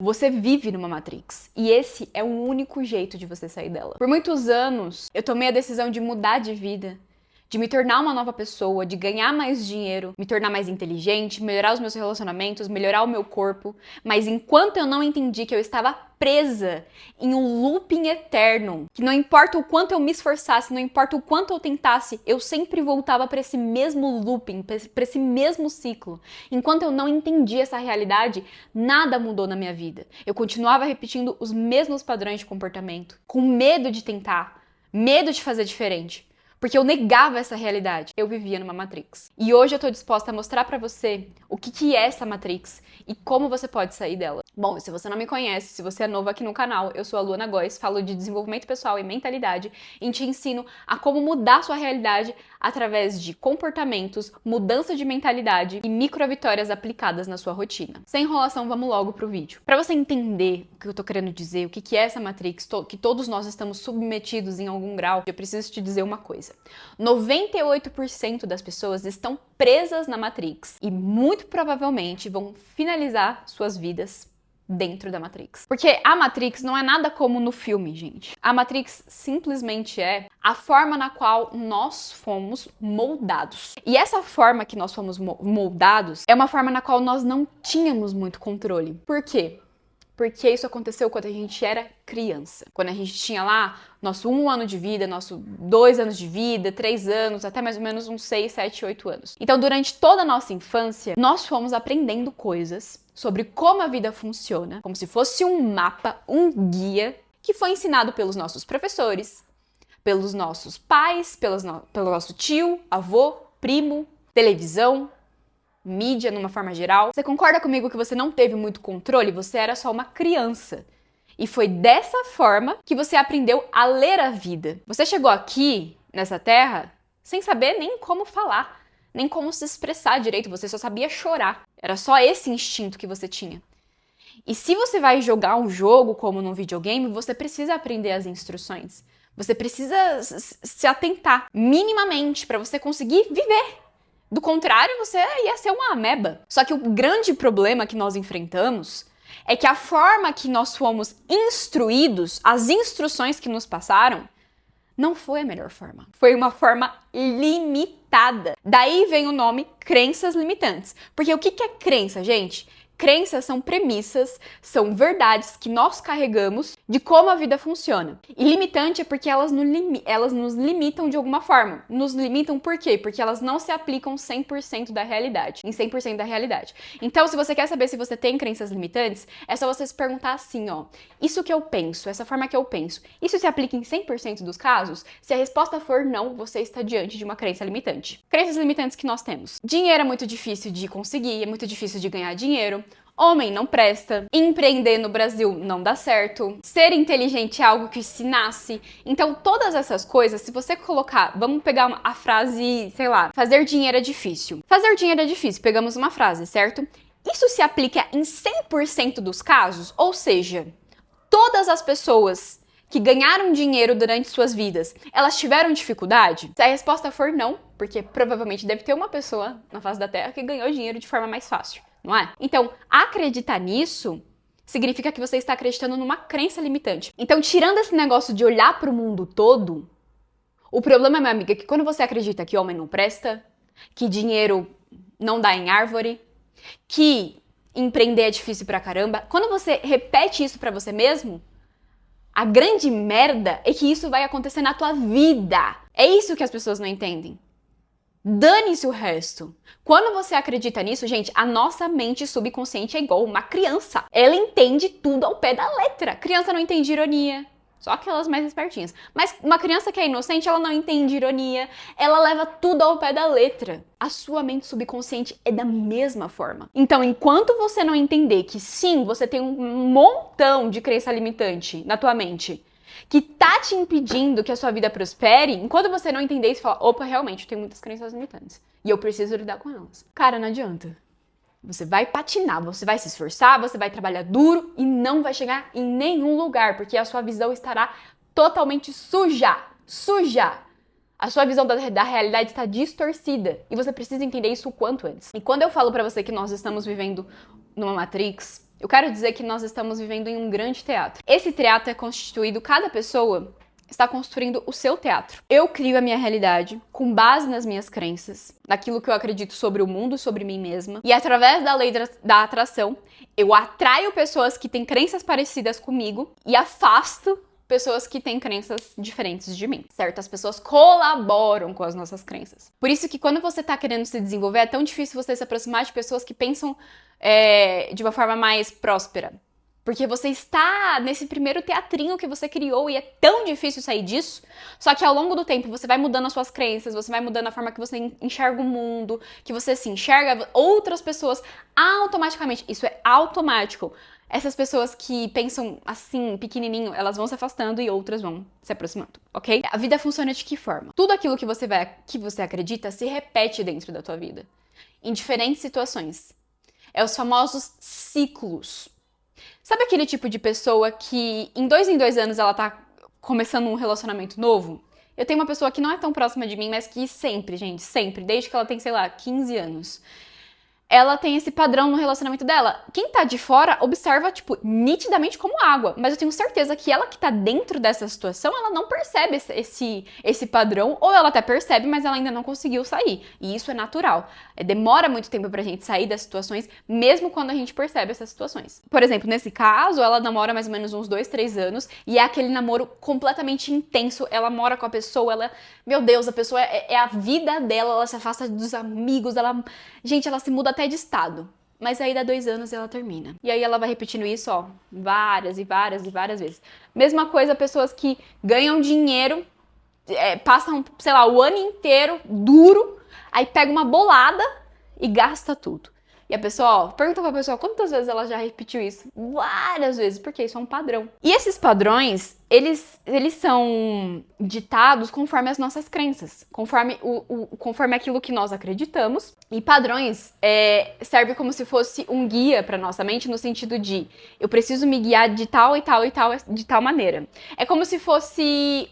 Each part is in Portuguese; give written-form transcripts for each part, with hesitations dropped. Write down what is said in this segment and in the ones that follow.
Você vive numa Matrix e esse é o único jeito de você sair dela. Por muitos anos, eu tomei a decisão de mudar de vida, de me tornar uma nova pessoa, de ganhar mais dinheiro, me tornar mais inteligente, melhorar os meus relacionamentos, melhorar o meu corpo. Mas enquanto eu não entendi que eu estava presa em um looping eterno, que não importa o quanto eu me esforçasse, não importa o quanto eu tentasse, eu sempre voltava para esse mesmo looping, para esse mesmo ciclo. Enquanto eu não entendi essa realidade, nada mudou na minha vida. Eu continuava repetindo os mesmos padrões de comportamento, com medo de tentar, medo de fazer diferente. Porque eu negava essa realidade. Eu vivia numa Matrix. E hoje eu tô disposta a mostrar pra você o que é essa Matrix e como você pode sair dela. Bom, se você não me conhece, se você é novo aqui no canal, eu sou a Luana Góes, falo de desenvolvimento pessoal e mentalidade e te ensino a como mudar sua realidade através de comportamentos, mudança de mentalidade e micro-vitórias aplicadas na sua rotina. Sem enrolação, vamos logo pro vídeo. Pra você entender o que eu tô querendo dizer, o que é essa Matrix, que todos nós estamos submetidos em algum grau, eu preciso te dizer uma coisa. 98% das pessoas estão presas na Matrix e muito provavelmente vão finalizar suas vidas dentro da Matrix. Porque a Matrix não é nada como no filme, gente. A Matrix simplesmente é a forma na qual nós fomos moldados. E essa forma que nós fomos moldados é uma forma na qual nós não tínhamos muito controle. Por quê? Porque isso aconteceu quando a gente era criança. Quando a gente tinha lá nosso 1 ano de vida, nosso 2 anos de vida, 3 anos, até mais ou menos uns 6, 7, 8 anos. Então, durante toda a nossa infância, nós fomos aprendendo coisas sobre como a vida funciona, como se fosse um mapa, um guia, que foi ensinado pelos nossos professores, pelos nossos pais, pelo nosso tio, avô, primo, televisão, mídia numa forma geral. Você concorda comigo que você não teve muito controle? Você era só uma criança. E foi dessa forma que você aprendeu a ler a vida. Você chegou aqui, nessa terra, sem saber nem como falar, nem como se expressar direito. Você só sabia chorar. Era só esse instinto que você tinha. E se você vai jogar um jogo como num videogame, você precisa aprender as instruções. Você precisa se atentar minimamente para você conseguir viver. Do contrário, você ia ser uma ameba. Só que o grande problema que nós enfrentamos é que a forma que nós fomos instruídos, as instruções que nos passaram, não foi a melhor forma. Foi uma forma limitada. Daí vem o nome crenças limitantes. Porque o que é crença, gente? Crenças são premissas, são verdades que nós carregamos de como a vida funciona. E limitante é porque elas nos limitam de alguma forma. Nos limitam por quê? Porque elas não se aplicam 100% da realidade, em 100% da realidade. Então, se você quer saber se você tem crenças limitantes, é só você se perguntar assim, ó, isso que eu penso, essa forma que eu penso, isso se aplica em 100% dos casos? Se a resposta for não, você está diante de uma crença limitante. Crenças limitantes que nós temos. Dinheiro é muito difícil de conseguir, é muito difícil de ganhar dinheiro. Homem não presta, empreender no Brasil não dá certo, ser inteligente é algo que se nasce. Então, todas essas coisas, se você colocar, vamos pegar a frase, sei lá, fazer dinheiro é difícil. Fazer dinheiro é difícil, pegamos uma frase, certo? Isso se aplica em 100% dos casos? Ou seja, todas as pessoas que ganharam dinheiro durante suas vidas, elas tiveram dificuldade? Se a resposta for não, porque provavelmente deve ter uma pessoa na face da Terra que ganhou dinheiro de forma mais fácil. Não é? Então, acreditar nisso significa que você está acreditando numa crença limitante. Então, tirando esse negócio de olhar para o mundo todo, o problema, minha amiga, é que quando você acredita que homem não presta, que dinheiro não dá em árvore, que empreender é difícil pra caramba, quando você repete isso pra você mesmo, a grande merda é que isso vai acontecer na tua vida. É isso que as pessoas não entendem. Dane-se o resto. Quando você acredita nisso, gente, a nossa mente subconsciente é igual uma criança. Ela entende tudo ao pé da letra. Criança não entende ironia. Só aquelas mais espertinhas. Mas uma criança que é inocente, ela não entende ironia. Ela leva tudo ao pé da letra. A sua mente subconsciente é da mesma forma. Então, enquanto você não entender que sim, você tem um montão de crença limitante na tua mente, que tá te impedindo que a sua vida prospere, enquanto você não entender isso, fala, opa, realmente, eu tenho muitas crenças limitantes. E eu preciso lidar com elas. Cara, não adianta. Você vai patinar, você vai se esforçar, você vai trabalhar duro e não vai chegar em nenhum lugar, porque a sua visão estará totalmente suja. Suja! A sua visão da realidade está distorcida. E você precisa entender isso o quanto antes. E quando eu falo pra você que nós estamos vivendo numa Matrix, Eu quero dizer que nós estamos vivendo em um grande teatro. Esse teatro é constituído, cada pessoa está construindo o seu teatro. Eu crio a minha realidade com base nas minhas crenças, naquilo que eu acredito sobre o mundo, sobre mim mesma. E através da lei da atração, eu atraio pessoas que têm crenças parecidas comigo e afasto pessoas que têm crenças diferentes de mim. Certas pessoas colaboram com as nossas crenças. Por isso que quando você tá querendo se desenvolver, é tão difícil você se aproximar de pessoas que pensam de uma forma mais próspera. Porque você está nesse primeiro teatrinho que você criou e é tão difícil sair disso. Só que ao longo do tempo você vai mudando as suas crenças, você vai mudando a forma que você enxerga o mundo, que você se enxerga outras pessoas automaticamente. Isso é automático. Essas pessoas que pensam assim, pequenininho, elas vão se afastando e outras vão se aproximando, ok? A vida funciona de que forma? Tudo aquilo que você acredita se repete dentro da tua vida, em diferentes situações. É os famosos ciclos. Sabe aquele tipo de pessoa que em 2 anos ela tá começando um relacionamento novo? Eu tenho uma pessoa que não é tão próxima de mim, mas que sempre, gente, sempre, desde que ela tem, sei lá, 15 anos, ela tem esse padrão no relacionamento dela. Quem tá de fora observa, tipo, nitidamente como água. Mas eu tenho certeza que ela que tá dentro dessa situação, ela não percebe esse padrão. Ou ela até percebe, mas ela ainda não conseguiu sair. E isso é natural. Demora muito tempo pra gente sair das situações, mesmo quando a gente percebe essas situações. Por exemplo, nesse caso, ela namora mais ou menos uns 2, 3 anos. E é aquele namoro completamente intenso. Ela mora com a pessoa, ela... Meu Deus, a pessoa é a vida dela. Ela se afasta dos amigos, Gente, ela se muda até de estado. Mas aí dá 2 anos e ela termina. E aí ela vai repetindo isso, ó, várias e várias e várias vezes. Mesma coisa, pessoas que ganham dinheiro, passam, sei lá, o ano inteiro duro, aí pega uma bolada e gasta tudo. E a pessoa, ó, pergunta pra pessoa quantas vezes ela já repetiu isso. Várias vezes, porque isso é um padrão. E esses padrões, eles são ditados conforme as nossas crenças, conforme aquilo que nós acreditamos. E padrões serve como se fosse um guia para nossa mente, no sentido de eu preciso me guiar de tal e tal e tal, de tal maneira. É como se fosse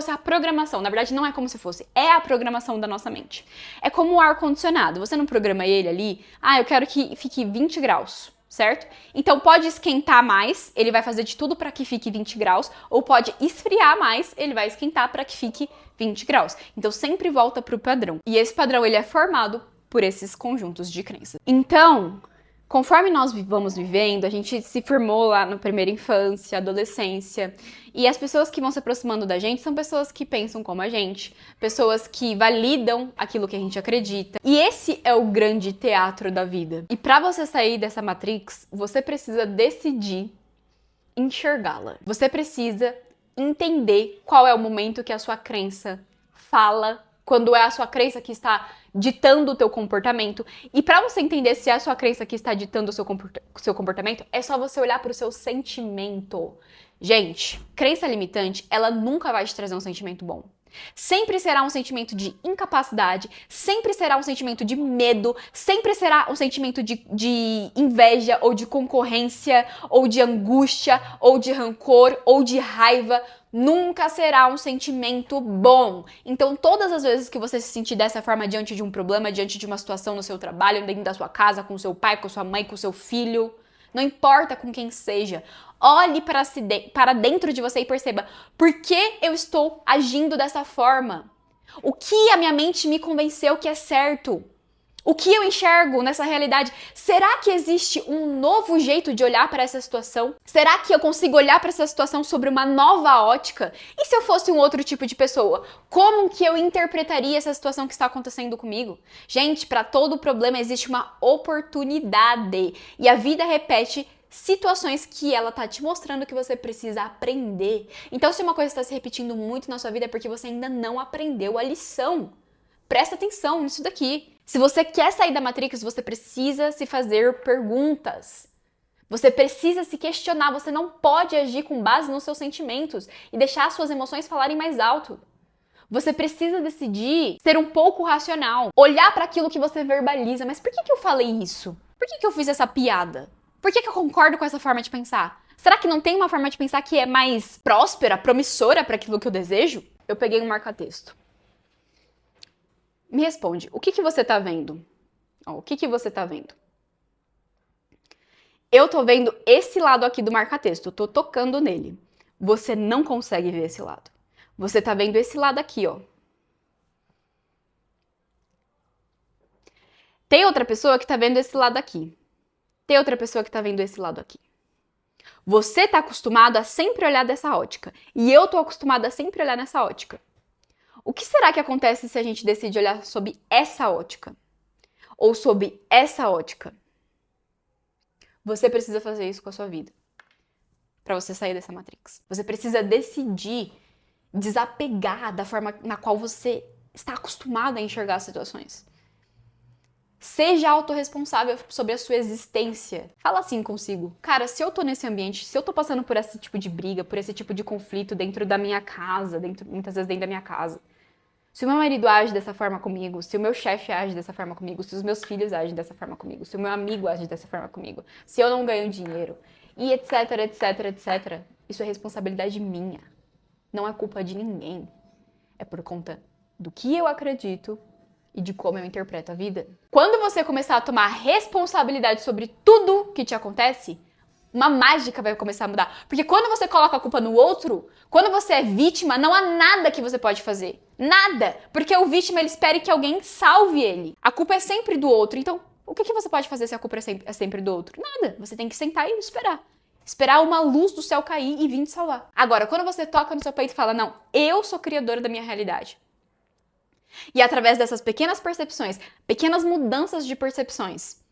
a programação. Na verdade, não é como se fosse, é a programação da nossa mente. É como o ar-condicionado. Você não programa ele ali, eu quero que fique 20 graus. Certo? Então pode esquentar mais, ele vai fazer de tudo para que fique 20 graus, ou pode esfriar mais, ele vai esquentar para que fique 20 graus. Então sempre volta para o padrão. E esse padrão ele é formado por esses conjuntos de crenças. Então, conforme nós vamos vivendo, a gente se formou lá na primeira infância, adolescência, e as pessoas que vão se aproximando da gente são pessoas que pensam como a gente, pessoas que validam aquilo que a gente acredita. E esse é o grande teatro da vida. E para você sair dessa matrix, você precisa decidir enxergá-la. Você precisa entender qual é o momento que a sua crença fala, quando é a sua crença que está ditando o teu comportamento. E para você entender se é a sua crença que está ditando o seu comportamento, é só você olhar para o seu sentimento. Gente, crença limitante, ela nunca vai te trazer um sentimento bom. Sempre será um sentimento de incapacidade, sempre será um sentimento de medo, sempre será um sentimento de inveja, ou de concorrência, ou de angústia, ou de rancor, ou de raiva. Nunca será um sentimento bom. Então, todas as vezes que você se sentir dessa forma diante de um problema, diante de uma situação no seu trabalho, dentro da sua casa, com seu pai, com sua mãe, com seu filho, não importa com quem seja, olhe para dentro de você e perceba por que eu estou agindo dessa forma. O que a minha mente me convenceu que é certo? O que eu enxergo nessa realidade? Será que existe um novo jeito de olhar para essa situação? Será que eu consigo olhar para essa situação sobre uma nova ótica? E se eu fosse um outro tipo de pessoa? Como que eu interpretaria essa situação que está acontecendo comigo? Gente, para todo problema existe uma oportunidade. E a vida repete situações que ela tá te mostrando que você precisa aprender. Então, se uma coisa está se repetindo muito na sua vida é porque você ainda não aprendeu a lição. Presta atenção nisso daqui. Se você quer sair da Matrix, você precisa se fazer perguntas. Você precisa se questionar. Você não pode agir com base nos seus sentimentos e deixar as suas emoções falarem mais alto. Você precisa decidir ser um pouco racional. Olhar para aquilo que você verbaliza. Mas por que eu falei isso? Por que eu fiz essa piada? Por que eu concordo com essa forma de pensar? Será que não tem uma forma de pensar que é mais próspera, promissora para aquilo que eu desejo? Eu peguei um marca-texto. Me responde, o que você tá vendo? O que você tá vendo? Eu tô vendo esse lado aqui do marca-texto, tô tocando nele. Você não consegue ver esse lado. Você tá vendo esse lado aqui, ó. Tem outra pessoa que tá vendo esse lado aqui. Tem outra pessoa que tá vendo esse lado aqui. Você tá acostumado a sempre olhar dessa ótica. E eu tô acostumada a sempre olhar nessa ótica. O que será que acontece se a gente decide olhar sob essa ótica? Ou sob essa ótica? Você precisa fazer isso com a sua vida. Pra você sair dessa Matrix. Você precisa decidir desapegar da forma na qual você está acostumado a enxergar as situações. Seja autorresponsável sobre a sua existência. Fala assim consigo. Cara, se eu tô nesse ambiente, se eu tô passando por esse tipo de briga, por esse tipo de conflito dentro da minha casa, muitas vezes dentro da minha casa, se o meu marido age dessa forma comigo, se o meu chefe age dessa forma comigo, se os meus filhos agem dessa forma comigo, se o meu amigo age dessa forma comigo, se eu não ganho dinheiro, e etc, etc, etc, isso é responsabilidade minha. Não é culpa de ninguém. É por conta do que eu acredito e de como eu interpreto a vida. Quando você começar a tomar responsabilidade sobre tudo que te acontece, uma mágica vai começar a mudar. Porque quando você coloca a culpa no outro, quando você é vítima, não há nada que você pode fazer. Nada! Porque o vítima, ele espera que alguém salve ele. A culpa é sempre do outro. Então, o que você pode fazer se a culpa é sempre do outro? Nada. Você tem que sentar e esperar. Esperar uma luz do céu cair e vir te salvar. Agora, quando você toca no seu peito e fala, não, eu sou criadora da minha realidade. E através dessas pequenas percepções, pequenas mudanças de percepções,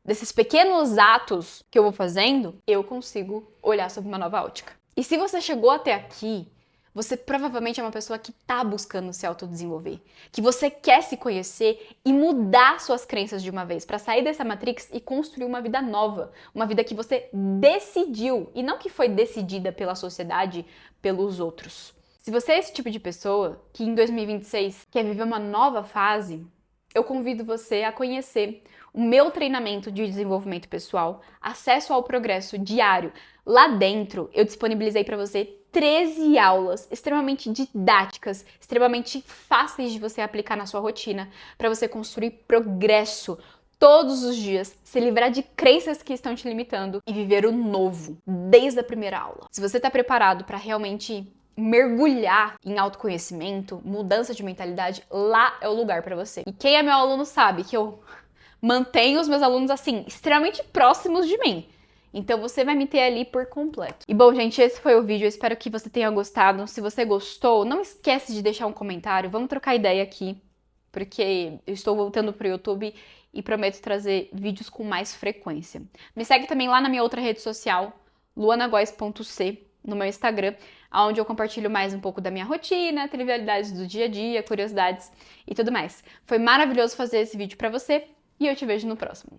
desses pequenos atos que eu vou fazendo, eu consigo olhar sob uma nova ótica. E se você chegou até aqui, você provavelmente é uma pessoa que está buscando se autodesenvolver, que você quer se conhecer e mudar suas crenças de uma vez, para sair dessa matrix e construir uma vida nova, uma vida que você decidiu e não que foi decidida pela sociedade, pelos outros. Se você é esse tipo de pessoa que em 2026 quer viver uma nova fase, eu convido você a conhecer o meu treinamento de desenvolvimento pessoal, Acesso ao Progresso Diário. Lá dentro, eu disponibilizei para você 13 aulas extremamente didáticas, extremamente fáceis de você aplicar na sua rotina, para você construir progresso todos os dias, se livrar de crenças que estão te limitando e viver o novo, desde a primeira aula. Se você está preparado para realmente mergulhar em autoconhecimento, mudança de mentalidade, lá é o lugar para você. E quem é meu aluno sabe que eu mantenho os meus alunos assim, extremamente próximos de mim. Então você vai me ter ali por completo. E bom, gente, esse foi o vídeo. Eu espero que você tenha gostado. Se você gostou, não esquece de deixar um comentário. Vamos trocar ideia aqui, porque eu estou voltando pro YouTube e prometo trazer vídeos com mais frequência. Me segue também lá na minha outra rede social, luanagois.c, no meu Instagram, onde eu compartilho mais um pouco da minha rotina, trivialidades do dia a dia, curiosidades e tudo mais. Foi maravilhoso fazer esse vídeo pra você e eu te vejo no próximo.